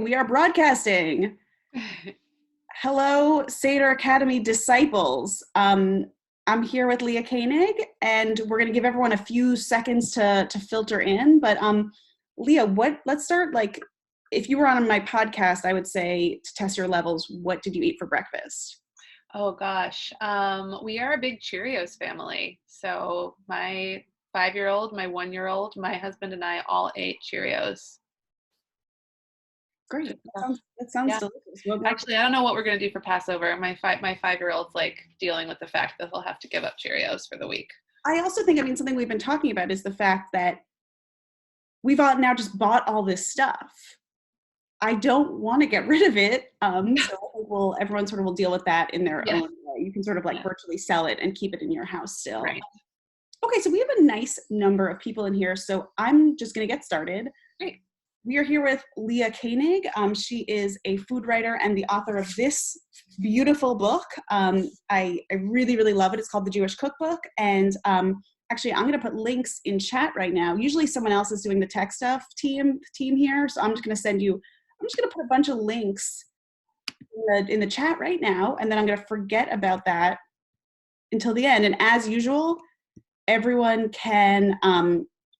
We are broadcasting. Hello, Seder Academy disciples. I'm here with Leah Koenig, and we're going to give everyone a few seconds to filter in. But Leah, let's start. Like, if you were on my podcast, I would say to test your levels, what did you eat for breakfast? Oh gosh, we are a big Cheerios family. So my 5-year-old, my 1-year-old, my husband and I all ate Cheerios. Great. Just, That sounds yeah. delicious. What more? Actually, I don't know what we're gonna do for Passover. My 5-year-old's like dealing with the fact that he'll have to give up Cheerios for the week. I also think, something we've been talking about is the fact that we've all now just bought all this stuff. I don't want to get rid of it. So I think everyone sort of will deal with that in their Yeah. own way. You can sort of like virtually sell it and keep it in your house still. Right. Okay, so we have a nice number of people in here, so I'm just going to get started. Great. We are here with Leah Koenig. She is a food writer and the author of this beautiful book. I really, really love it. It's called the Jewish Cookbook. And actually, I'm going to put links in chat right now. Usually someone else is doing the tech stuff team here, so I'm just going to put a bunch of links in the chat right now, and then I'm going to forget about that until the end. And as usual, everyone can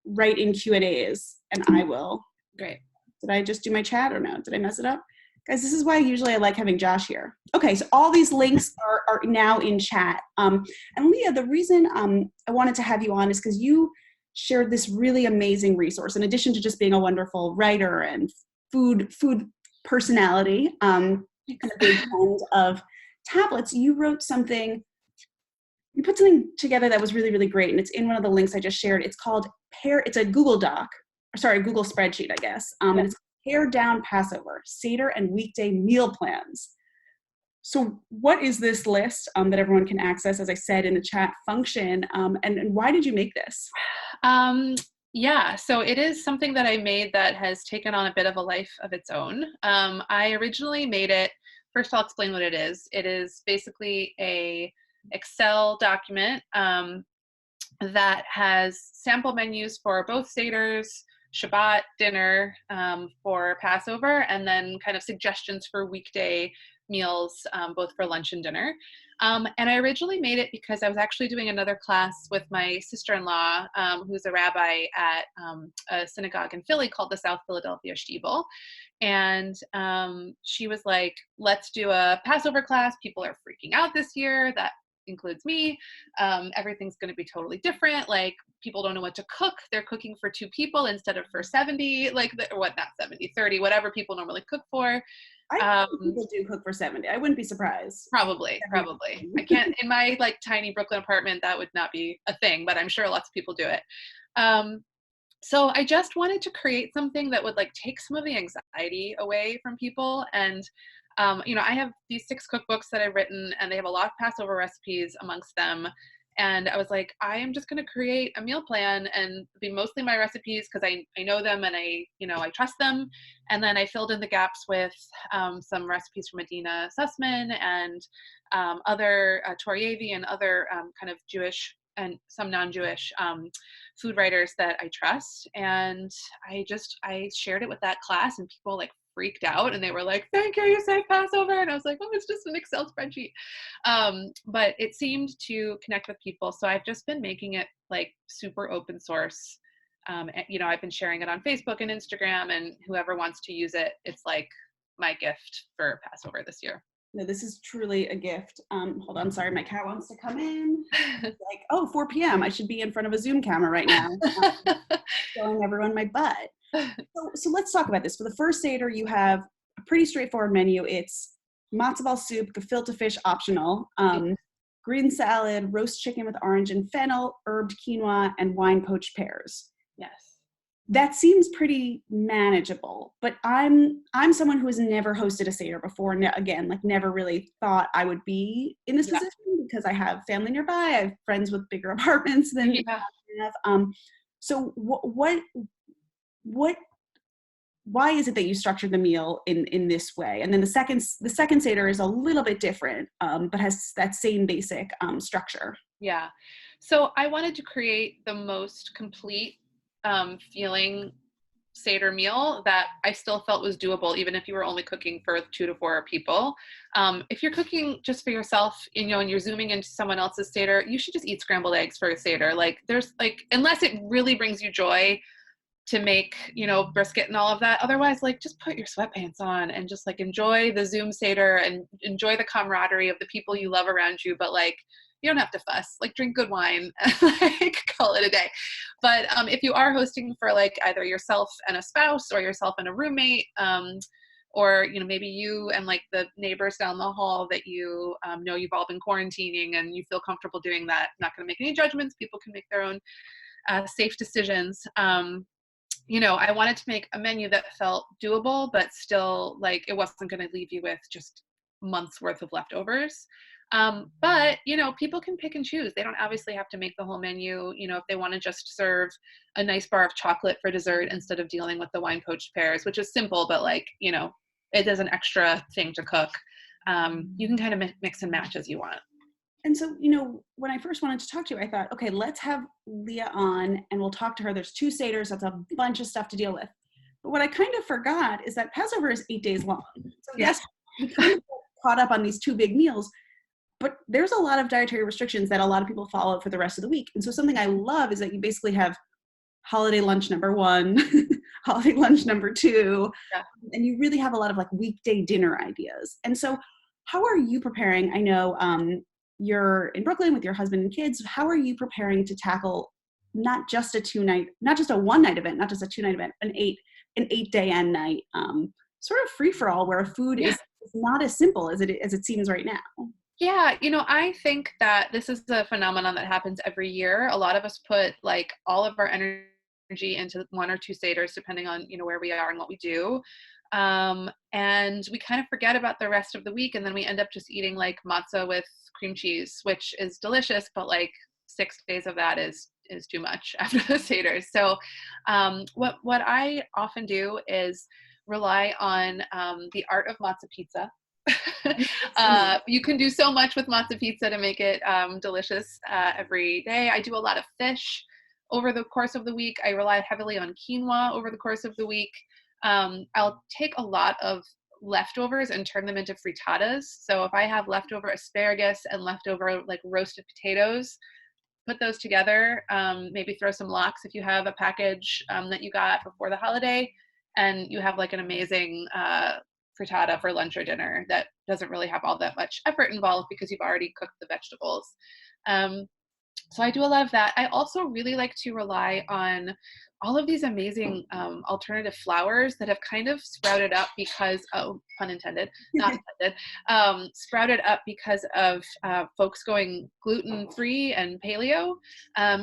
write in Q&As, and I will. Great. Did I just do my chat or no? Did I mess it up? Guys, this is why usually I like having Josh here. Okay, so all these links are now in chat. And Leah, the reason I wanted to have you on is because you shared this really amazing resource. In addition to just being a wonderful writer and food personality, and a big fan of tablets, you put something together that was really, really great. And it's in one of the links I just shared. It's called it's a Google Google spreadsheet, I guess. And it's Pare Down Passover, Seder and Weekday Meal Plans. So what is this list that everyone can access, as I said, in the chat function? And why did you make this? Yeah, so it is something that I made that has taken on a bit of a life of its own. I originally made it, first I'll explain what it is. It is basically a Excel document that has sample menus for both Seders, Shabbat dinner, for Passover, and then kind of suggestions for weekday meals, both for lunch and dinner. And I originally made it because I was actually doing another class with my sister-in-law, who's a rabbi at a synagogue in Philly called the South Philadelphia Shtibel. And she was like, let's do a Passover class. People are freaking out this year. That includes me. Everything's going to be totally different. Like, people don't know what to cook. They're cooking for 2 people instead of for 70, not 70, 30, whatever people normally cook for. I think people do cook for 70. I wouldn't be surprised. Probably. I can't, in my tiny Brooklyn apartment, that would not be a thing, but I'm sure lots of people do it. So I just wanted to create something that would take some of the anxiety away from people. And I have these 6 cookbooks that I've written, and they have a lot of Passover recipes amongst them. And I was like, I am just going to create a meal plan and be mostly my recipes because I know them and I trust them. And then I filled in the gaps with some recipes from Adina Sussman and other Torievi and other kind of Jewish and some non-Jewish food writers that I trust. And I shared it with that class, and people freaked out, and they were like, thank you saved Passover. And I was like, oh, it's just an Excel spreadsheet. But it seemed to connect with people. So I've just been making it super open source. I've been sharing it on Facebook and Instagram, and whoever wants to use it, it's my gift for Passover this year. No, this is truly a gift. Hold on, sorry, my cat wants to come in. It's 4 p.m. I should be in front of a Zoom camera right now, showing everyone my butt. So let's talk about this. For the first Seder, you have a pretty straightforward menu. It's matzo ball soup, gefilte fish optional, green salad, roast chicken with orange and fennel, herbed quinoa, and wine poached pears. Yes. That seems pretty manageable, but I'm someone who has never hosted a Seder before. Never really thought I would be in this position because I have family nearby. I have friends with bigger apartments than I have. So why is it that you structured the meal in this way? And then the second Seder is a little bit different, but has that same basic structure. Yeah. So I wanted to create the most complete feeling Seder meal that I still felt was doable, even if you were only cooking for 2 to 4 people. If you're cooking just for yourself, you know, and you're zooming into someone else's Seder, you should just eat scrambled eggs for a Seder. Like there's like, unless it really brings you joy to make, you know, brisket and all of that. Otherwise, like just put your sweatpants on and just like enjoy the Zoom Seder and enjoy the camaraderie of the people you love around you. But like, you don't have to fuss, like drink good wine and like call it a day. But if you are hosting for like either yourself and a spouse or yourself and a roommate, or, you know, maybe you and like the neighbors down the hall that you know you've all been quarantining and you feel comfortable doing that, not going to make any judgments. People can make their own safe decisions. You know, I wanted to make a menu that felt doable, but still like it wasn't going to leave you with just months worth of leftovers. But, you know, people can pick and choose. They don't obviously have to make the whole menu. You know, if they want to just serve a nice bar of chocolate for dessert instead of dealing with the wine poached pears, which is simple, but like, you know, it is an extra thing to cook. You can kind of mix and match as you want. And so, you know, when I first wanted to talk to you, I thought, okay, let's have Leah on and we'll talk to her. There's 2 Seders. That's a bunch of stuff to deal with. But what I kind of forgot is that Passover is 8 days long. So yes, we kind of caught up on these 2 big meals, but there's a lot of dietary restrictions that a lot of people follow for the rest of the week. And so something I love is that you basically have holiday lunch number 1, holiday lunch number 2, and you really have a lot of like weekday dinner ideas. And so how are you preparing? I know you're in Brooklyn with your husband and kids. How are you preparing to tackle not just a 1-night event, not just a 2-night event, an 8-day and night, sort of free for all where food is not as simple as it seems right now? Yeah, you know, I think that this is a phenomenon that happens every year. A lot of us put like all of our energy into 1 or 2 Seders, depending on, you know, where we are and what we do. And we kind of forget about the rest of the week. And then we end up just eating like matzah with cream cheese, which is delicious, but like 6 days of that is too much after the Seder. So what I often do is rely on the art of matzah pizza. You can do so much with matzah pizza to make it delicious every day. I do a lot of fish over the course of the week. I rely heavily on quinoa over the course of the week. I'll take a lot of leftovers and turn them into frittatas. So if I have leftover asparagus and leftover like roasted potatoes, put those together, maybe throw some lox if you have a package that you got before the holiday, and you have like an amazing frittata for lunch or dinner that doesn't really have all that much effort involved because you've already cooked the vegetables. So I do a lot of that. I also really like to rely on all of these amazing alternative flours that have kind of sprouted up because, oh, pun intended, not intended, sprouted up because of folks going gluten-free and paleo.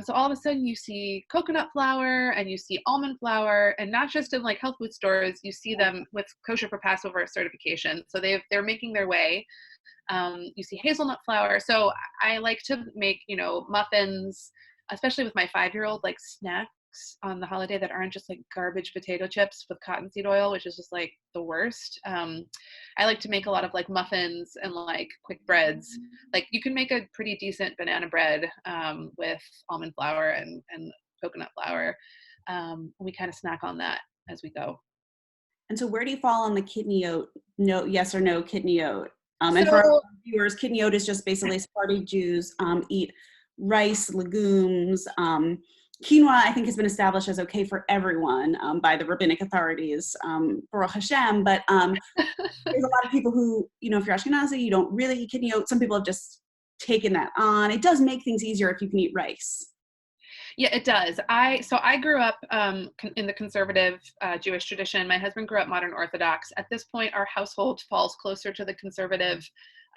So all of a sudden you see coconut flour and you see almond flour, and not just in like health food stores, you see them with kosher for Passover certification. So they're making their way. You see hazelnut flour. So I like to make, you know, muffins, especially with my 5-year-old, like snacks on the holiday that aren't just like garbage potato chips with cottonseed oil, which is just like the worst. I like to make a lot of like muffins and like quick breads. Like you can make a pretty decent banana bread with almond flour and coconut flour. We kind of snack on that as we go. And so where do you fall on the kidney oat? No, yes or no kidney oat? And for So our viewers, kidney oat is just basically Sephardi Jews eat rice, legumes. Quinoa, I think, has been established as okay for everyone by the rabbinic authorities, Baruch Hashem. But there's a lot of people who, you know, if you're Ashkenazi, you don't really eat kidney oat. Some people have just taken that on. It does make things easier if you can eat rice. Yeah, it does. So I grew up in the conservative Jewish tradition. My husband grew up modern Orthodox. At this point, our household falls closer to the conservative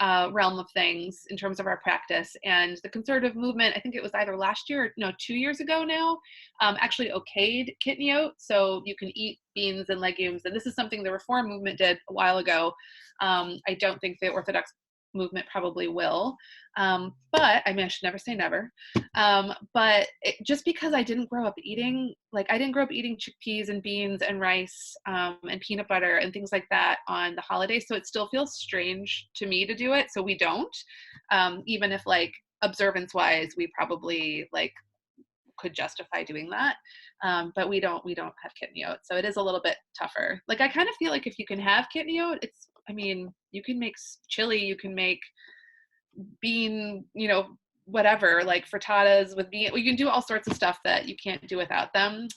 realm of things in terms of our practice. And the conservative movement, I think it was either last year or no, 2 years ago now, actually okayed kidney oat. So you can eat beans and legumes. And this is something the Reform movement did a while ago. I don't think the Orthodox movement probably will. But I mean, I should never say never. But just because I didn't grow up eating, like I didn't grow up eating chickpeas and beans and rice and peanut butter and things like that on the holidays. So it still feels strange to me to do it. So we don't, even if like observance wise, we probably like could justify doing that. But we don't have kidney oat, so it is a little bit tougher. Like I kind of feel like if you can have kidney oat, I mean, you can make chili, you can make bean, whatever, like frittatas with bean. You can do all sorts of stuff that you can't do without them.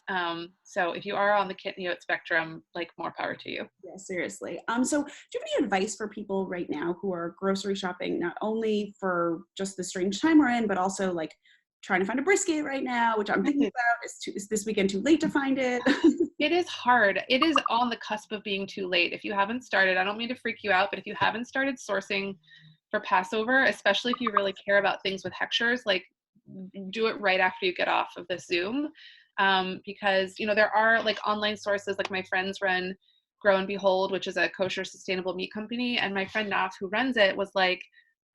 So if you are on the kidney oat spectrum, like more power to you. Yeah, seriously. So do you have any advice for people right now who are grocery shopping, not only for just the strange time we're in, but also like trying to find a brisket right now, which I'm thinking about. Is this weekend too late to find it? It is hard. It is on the cusp of being too late. If you haven't started, I don't mean to freak you out, but if you haven't started sourcing for Passover, especially if you really care about things with hechshers, like do it right after you get off of the Zoom. Because, there are like online sources, like my friends run Grow and Behold, which is a kosher sustainable meat company. And my friend Naf, who runs it, was like,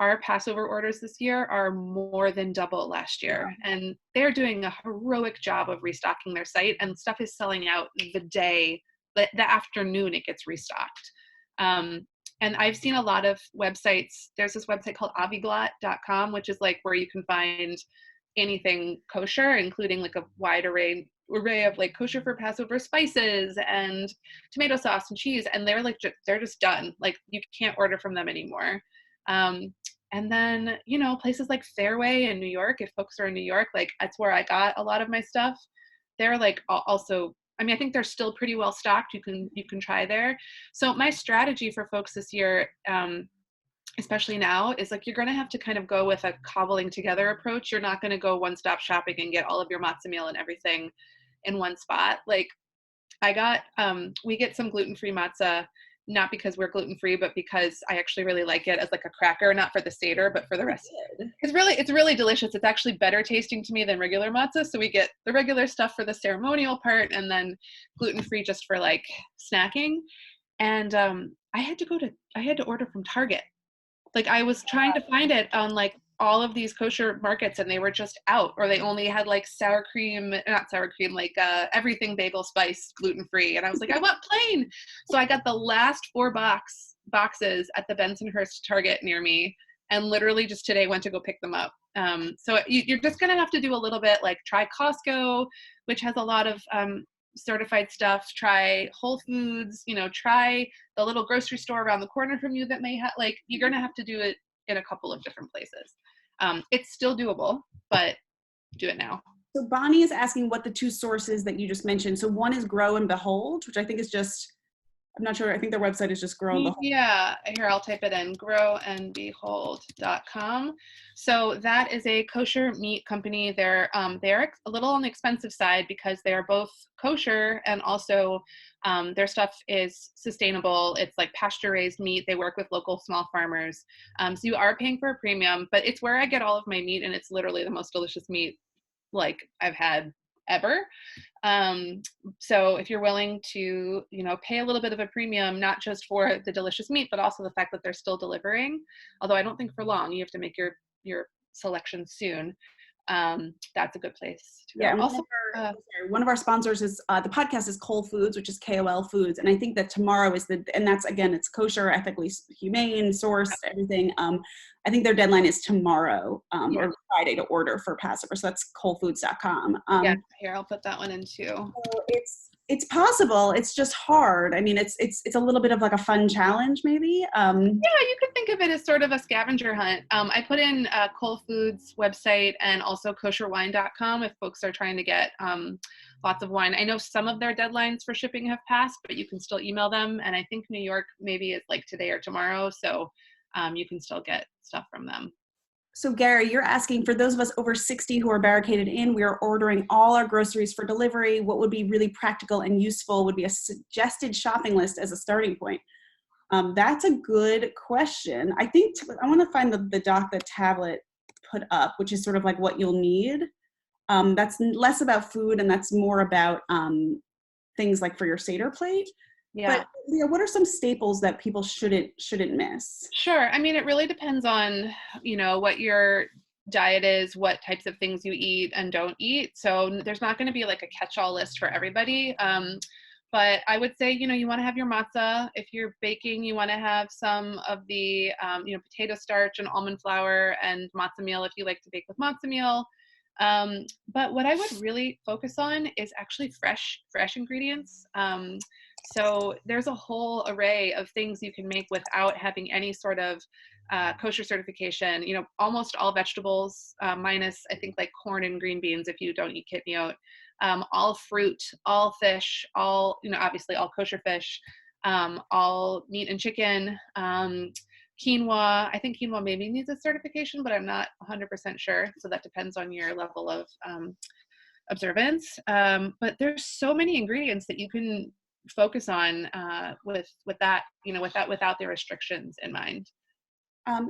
our Passover orders this year are more than double last year. And they're doing a heroic job of restocking their site, and stuff is selling out the afternoon it gets restocked. And I've seen a lot of websites. There's this website called aviglot.com, which is like where you can find anything kosher, including like a wide array of like kosher for Passover spices and tomato sauce and cheese. And they're like, they're just done. Like you can't order from them anymore. And then, places like Fairway in New York, if folks are in New York, like that's where I got a lot of my stuff. They're like also, I mean, I think they're still pretty well stocked. You can try there. So my strategy for folks this year, especially now, is like you're going to have to kind of go with a cobbling together approach. You're not going to go one-stop shopping and get all of your matzah meal and everything in one spot. Like I got, we get some gluten-free matzah, not because we're gluten-free, but because I actually really like it as like a cracker, not for the Seder, but for the rest. It's really delicious. It's actually better tasting to me than regular matzah. So we get the regular stuff for the ceremonial part, and then gluten-free just for like snacking. And I had to order from Target. Like I was trying to find it on like all of these kosher markets, and they were just out, or they only had like like everything bagel spice gluten-free. And I was like, I want plain. So I got the last 4 boxes at the Bensonhurst Target near me, and literally just today went to go pick them up. So you're just going to have to do a little bit, like try Costco, which has a lot of certified stuff. Try Whole Foods, try the little grocery store around the corner from you that may have, like, you're going to have to do it in a couple of different places. It's still doable, but do it now. So Bonnie is asking what the 2 sources that you just mentioned. So one is Grow and Behold, which I think is just, I'm not sure, I think their website is just Grow and Behold. Yeah, here, I'll type it in, growandbehold.com. So that is a kosher meat company. They're a little on the expensive side because they are both kosher, and also their stuff is sustainable. It's like pasture-raised meat. They work with local small farmers. So you are paying for a premium, but it's where I get all of my meat, and it's literally the most delicious meat like I've had ever. So if you're willing to, pay a little bit of a premium, not just for the delicious meat, but also the fact that they're still delivering, although I don't think for long, you have to make your selection soon. That's a good place to go. Yeah, also, one of our sponsors is the podcast is Whole Foods, which is KOL Foods, and I think that tomorrow is and that's, again, it's kosher, ethically humane, sourced, everything. I think their deadline is tomorrow or Friday to order for Passover, so that's wholefoods.com. Yeah, here, I'll put that one in too. So it's possible. It's just hard. I mean, it's a little bit of like a fun challenge, maybe. Yeah, you could think of it as sort of a scavenger hunt. I put in Whole Foods website and also kosherwine.com if folks are trying to get lots of wine. I know some of their deadlines for shipping have passed, but you can still email them. And I think New York maybe it's like today or tomorrow. So you can still get stuff from them. So Gary, you're asking, for those of us over 60 who are barricaded in, we are ordering all our groceries for delivery. What would be really practical and useful would be a suggested shopping list as a starting point. That's a good question. I think I want to find the doc that Tablet put up, which is sort of like what you'll need. That's less about food and that's more about things like for your Seder plate. Yeah. But Leah, what are some staples that people shouldn't miss? Sure. I mean, it really depends on, what your diet is, what types of things you eat and don't eat. So there's not going to be like a catch-all list for everybody. But I would say, you want to have your matzah. If you're baking, you want to have some of the, potato starch and almond flour and matzah meal if you like to bake with matzah meal. But what I would really focus on is actually fresh ingredients. So there's a whole array of things you can make without having any sort of kosher certification. You know, almost all vegetables, minus I think like corn and green beans if you don't eat kidney oat. All fruit, all fish, all, you know, obviously all kosher fish, all meat and chicken. Quinoa, I think quinoa maybe needs a certification, but I'm not 100% sure. So that depends on your level of observance. But there's so many ingredients that you can focus on with that, you know, without the restrictions in mind.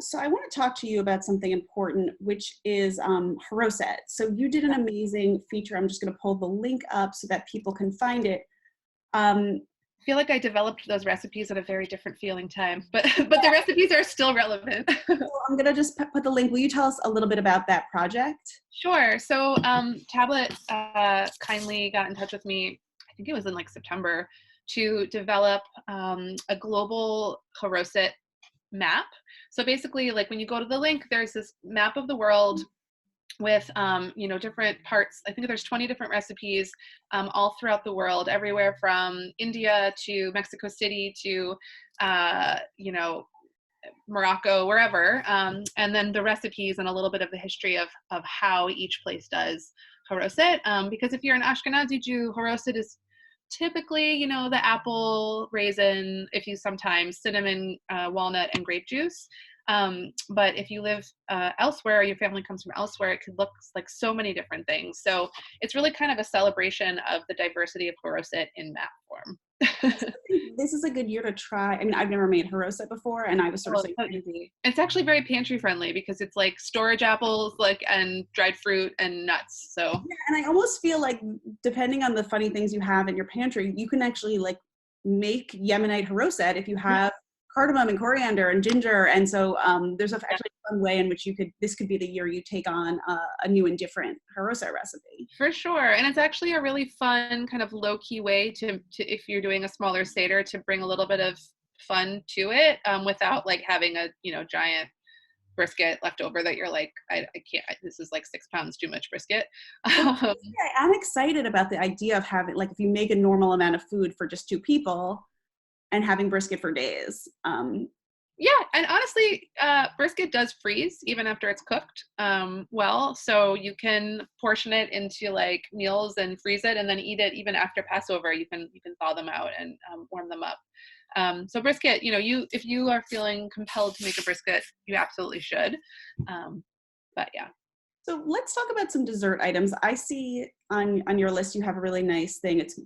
So I want to talk to you about something important, which is haroset. So you did an amazing feature. I'm just going to pull the link up so that people can find it. I feel like I developed those recipes at a very different feeling time, but the recipes are still relevant. So I'm gonna just put the link. Will you tell us a little bit about that project? Sure. So Tablet kindly got in touch with me, I think it was in like September, to develop a global haroset map. So basically, like when you go to the link, there's this map of the world with you know, different parts. I think there's 20 different recipes all throughout the world, everywhere from India to Mexico City to you know, Morocco, wherever, and then the recipes and a little bit of the history of how each place does haroset. Because if you're an Ashkenazi Jew, haroset is typically, you know, the apple, raisin, if you sometimes cinnamon, walnut, and grape juice. But if you live elsewhere, your family comes from elsewhere, it could look like so many different things. So it's really kind of a celebration of the diversity of haroset in map form. This is a good year to try. I mean, I've never made haroset before, and I was sort of so easy. It's actually very pantry friendly because it's like storage apples, like, and dried fruit and nuts. So yeah, and I almost feel like depending on the funny things you have in your pantry, you can actually like make Yemenite haroset if you have cardamom and coriander and ginger. And so there's actually a fun way in which this could be the year you take on a new and different haroset recipe. For sure. And it's actually a really fun kind of low key way to if you're doing a smaller Seder, to bring a little bit of fun to it without like having a, you know, giant brisket left over that you're like, I can't, this is like 6 pounds too much brisket. Yeah, I'm excited about the idea of having, like, if you make a normal amount of food for just 2 people and having brisket for days. Yeah, and honestly, brisket does freeze even after it's cooked well. So you can portion it into like meals and freeze it, and then eat it even after Passover. You can thaw them out and warm them up. So brisket, you know, if you are feeling compelled to make a brisket, you absolutely should. But yeah. So let's talk about some dessert items. I see on your list you have a really nice thing. It's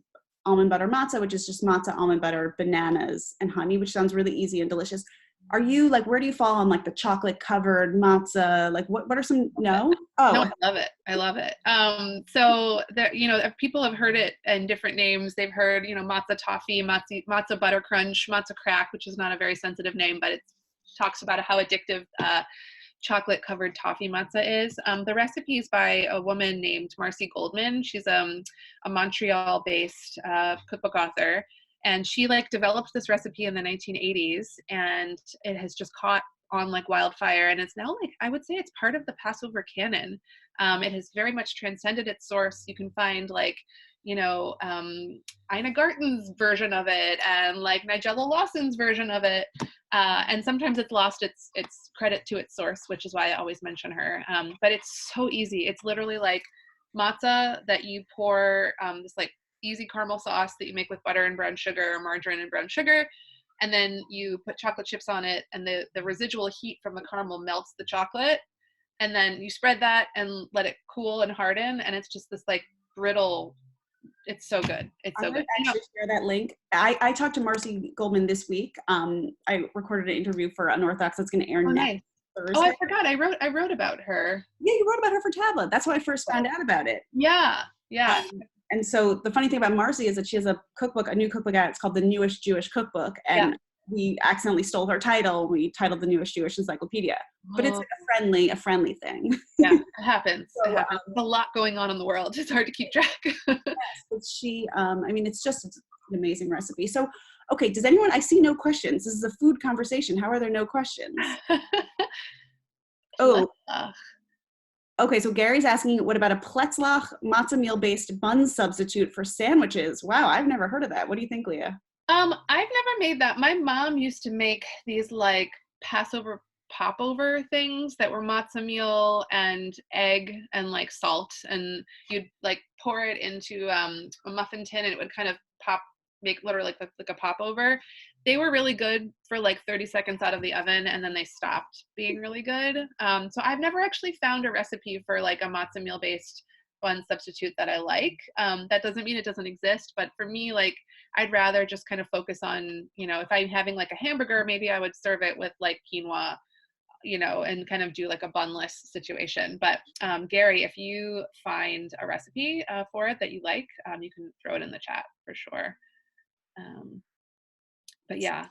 almond butter matzah, which is just matzah, almond butter, bananas, and honey, which sounds really easy and delicious. Are you like, where do you fall on like the chocolate covered matzah? Like what are some, no? Oh, no, I love it. I love it. So there, you know, if people have heard it in different names, they've heard, you know, matzah toffee, matzah butter crunch, matzah crack, which is not a very sensitive name, but it talks about how addictive chocolate covered toffee matzah is. The recipe is by a woman named Marcy Goldman. She's a Montreal based cookbook author. And she like developed this recipe in the 1980s, and it has just caught on like wildfire. And it's now like, I would say it's part of the Passover canon. It has very much transcended its source. You can find like, you know, Ina Garten's version of it and like Nigella Lawson's version of it. And sometimes it's lost its credit to its source, which is why I always mention her. But it's so easy. It's literally like matzah that you pour this like easy caramel sauce that you make with butter and brown sugar, or margarine and brown sugar. And then you put chocolate chips on it, and the residual heat from the caramel melts the chocolate. And then you spread that and let it cool and harden. And it's just this like brittle, it's so good. It's so good. Actually share that link. I talked to Marcy Goldman this week. I recorded an interview for Unorthodox that's going to air next Thursday. Oh, I forgot. I wrote about her. Yeah, you wrote about her for Tablet. That's when I first found out about it. Yeah. And so the funny thing about Marcy is that she has a cookbook, a new cookbook out. It's called the Newest Jewish Cookbook. And we accidentally stole her title. We titled the Newest Jewish Encyclopedia. But it's like a friendly thing. Yeah, it happens. So, it happens. There's a lot going on in the world. It's hard to keep track. Yes, but she, I mean, it's an amazing recipe. So, okay, does anyone, I see no questions. This is a food conversation. How are there no questions? Oh, Okay, so Gary's asking, what about a Pletzlach matzah meal-based bun substitute for sandwiches? Wow, I've never heard of that. What do you think, Leah? I've never made that. My mom used to make these like Passover popover things that were matzah meal and egg and like salt, and you'd like pour it into a muffin tin, and it would kind of pop, make literally like a popover. They were really good for like 30 seconds out of the oven, and then they stopped being really good. So I've never actually found a recipe for like a matzah meal based bun substitute that I like. That doesn't mean it doesn't exist, but for me, like I'd rather just kind of focus on, if I'm having like a hamburger, maybe I would serve it with like quinoa, and kind of do like a bunless situation. But Gary, if you find a recipe for it that you like, you can throw it in the chat for sure. But yeah,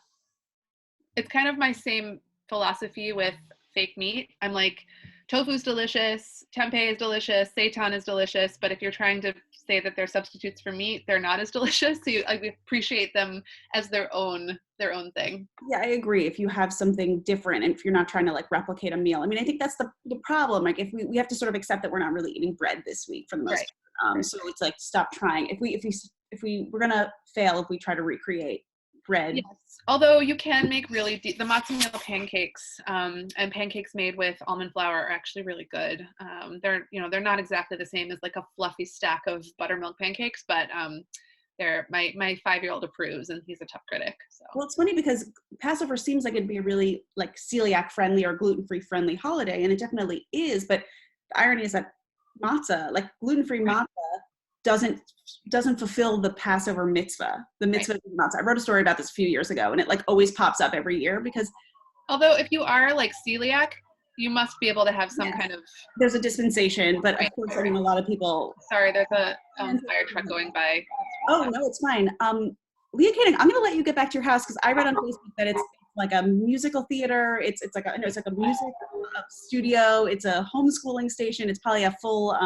it's kind of my same philosophy with fake meat. I'm like, tofu's delicious, tempeh is delicious, seitan is delicious, but if you're trying to say that they're substitutes for meat, they're not as delicious. So I appreciate them as their own thing. Yeah, I agree. If you have something different and if you're not trying to like replicate a meal. I mean, I think that's the problem. Like if we have to sort of accept that we're not really eating bread this week for the most part. Right. So it's like stop trying. We're gonna fail if we try to recreate bread. Yes. Although you can make really deep, the matzo meal pancakes and pancakes made with almond flour are actually really good. They're not exactly the same as like a fluffy stack of buttermilk pancakes, but they're my 5-year-old approves, and he's a tough critic. So. Well, it's funny because Passover seems like it'd be a really like celiac friendly or gluten-free friendly holiday, and it definitely is. But the irony is that matzah, like gluten-free matzah, doesn't fulfill the Passover mitzvah. The mitzvah of matzah. I wrote a story about this a few years ago, and it like always pops up every year because. Although if you are like celiac, you must be able to have some kind of. There's a dispensation, but of course, I mean, a lot of people. Sorry, there's a fire truck going by. Oh no, it's fine. Leah Koenig, I'm gonna let you get back to your house because I read on Facebook that it's like a musical theater. It's like a music studio. It's a homeschooling station. It's probably a full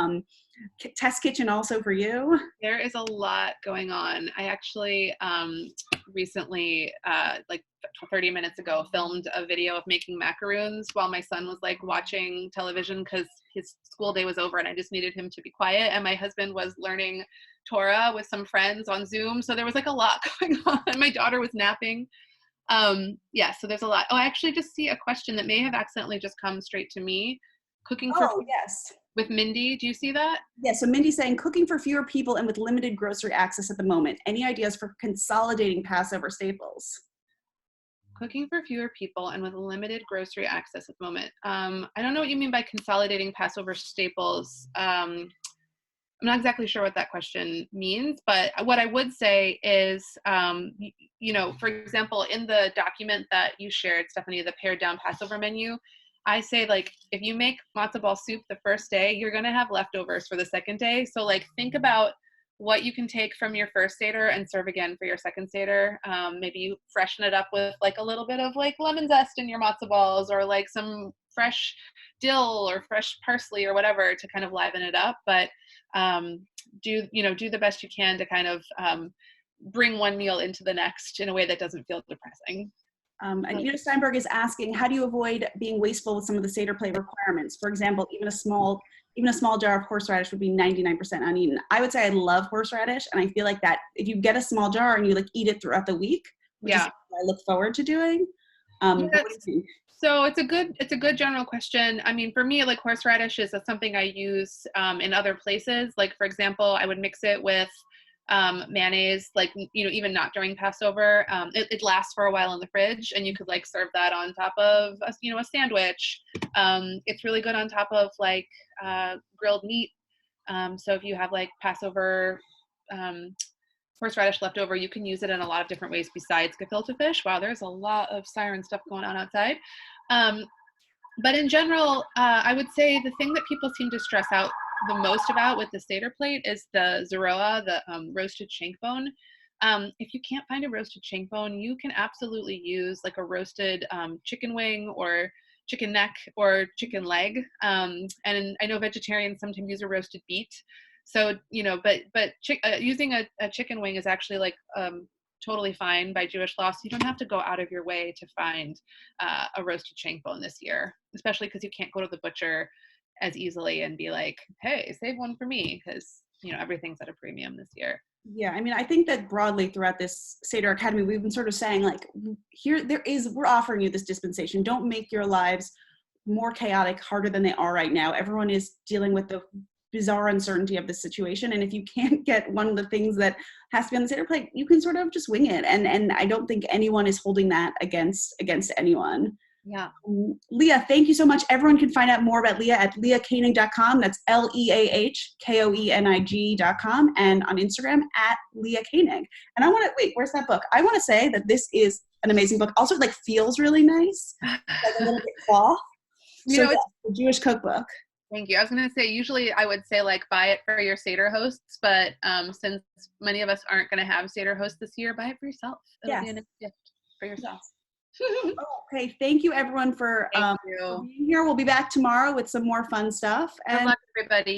test kitchen also for you. There is a lot going on. I actually recently, like 30 minutes ago, filmed a video of making macaroons while my son was like watching television because his school day was over and I just needed him to be quiet. And my husband was learning Torah with some friends on Zoom. So there was like a lot going on. My daughter was napping. So there's a lot. Oh, I actually just see a question that may have accidentally just come straight to me. Cooking for yes. With Mindy, do you see that? Yeah, so Mindy's saying cooking for fewer people and with limited grocery access at the moment. Any ideas for consolidating Passover staples? Cooking for fewer people and with limited grocery access at the moment. I don't know what you mean by consolidating Passover staples. I'm not exactly sure what that question means, but what I would say is, for example, in the document that you shared, Stephanie, the pared down Passover menu, I say like, if you make matzo ball soup the first day, you're going to have leftovers for the second day. So like, think about what you can take from your first Seder and serve again for your second Seder. Maybe you freshen it up with like a little bit of like lemon zest in your matzo balls or like some fresh dill or fresh parsley or whatever to kind of liven it up. But do the best you can to kind of bring one meal into the next in a way that doesn't feel depressing. And Ina Steinberg is asking, how do you avoid being wasteful with some of the Seder plate requirements? For example, even a small jar of horseradish would be 99% uneaten. I would say I love horseradish, and I feel like that if you get a small jar and you like eat it throughout the week, which is what I look forward to doing. What do you think? So it's a good general question. I mean, for me, like horseradish is something I use in other places. Like for example, I would mix it with mayonnaise, like, even not during Passover. It lasts for a while in the fridge and you could like serve that on top of a sandwich. It's really good on top of like grilled meat. So if you have like Passover horseradish left over, you can use it in a lot of different ways besides gefilte fish. Wow, there's a lot of siren stuff going on outside. But in general, I would say the thing that people seem to stress out the most about with the Seder plate is the zeroa, the roasted shank bone. If you can't find a roasted shank bone, you can absolutely use like a roasted chicken wing or chicken neck or chicken leg. And I know vegetarians sometimes use a roasted beet. So, but using a chicken wing is actually like totally fine by Jewish law. So you don't have to go out of your way to find a roasted shank bone this year, especially because you can't go to the butcher as easily and be like, hey, save one for me, because everything's at a premium this year. Yeah, I mean, I think that broadly throughout this Seder Academy, we've been sort of saying like, we're offering you this dispensation. Don't make your lives more chaotic, harder than they are right now. Everyone is dealing with the bizarre uncertainty of the situation. And if you can't get one of the things that has to be on the Seder plate, you can sort of just wing it. And I don't think anyone is holding that against anyone. Yeah. Leah, thank you so much. Everyone can find out more about Leah at leahkoenig.com. That's LeahKoenig.com, and on Instagram at Leah Koenig. And I want to, wait, where's that book? I want to say that this is an amazing book. Also, it like feels really nice, like a little bit cloth. The Jewish Cookbook. Thank you. I was going to say, usually I would say like buy it for your Seder hosts, but since many of us aren't going to have Seder hosts this year, buy it for yourself. It'll be a nice gift for yourself. Okay, thank you everyone for being here. We'll be back tomorrow with some more fun stuff. Good luck, everybody.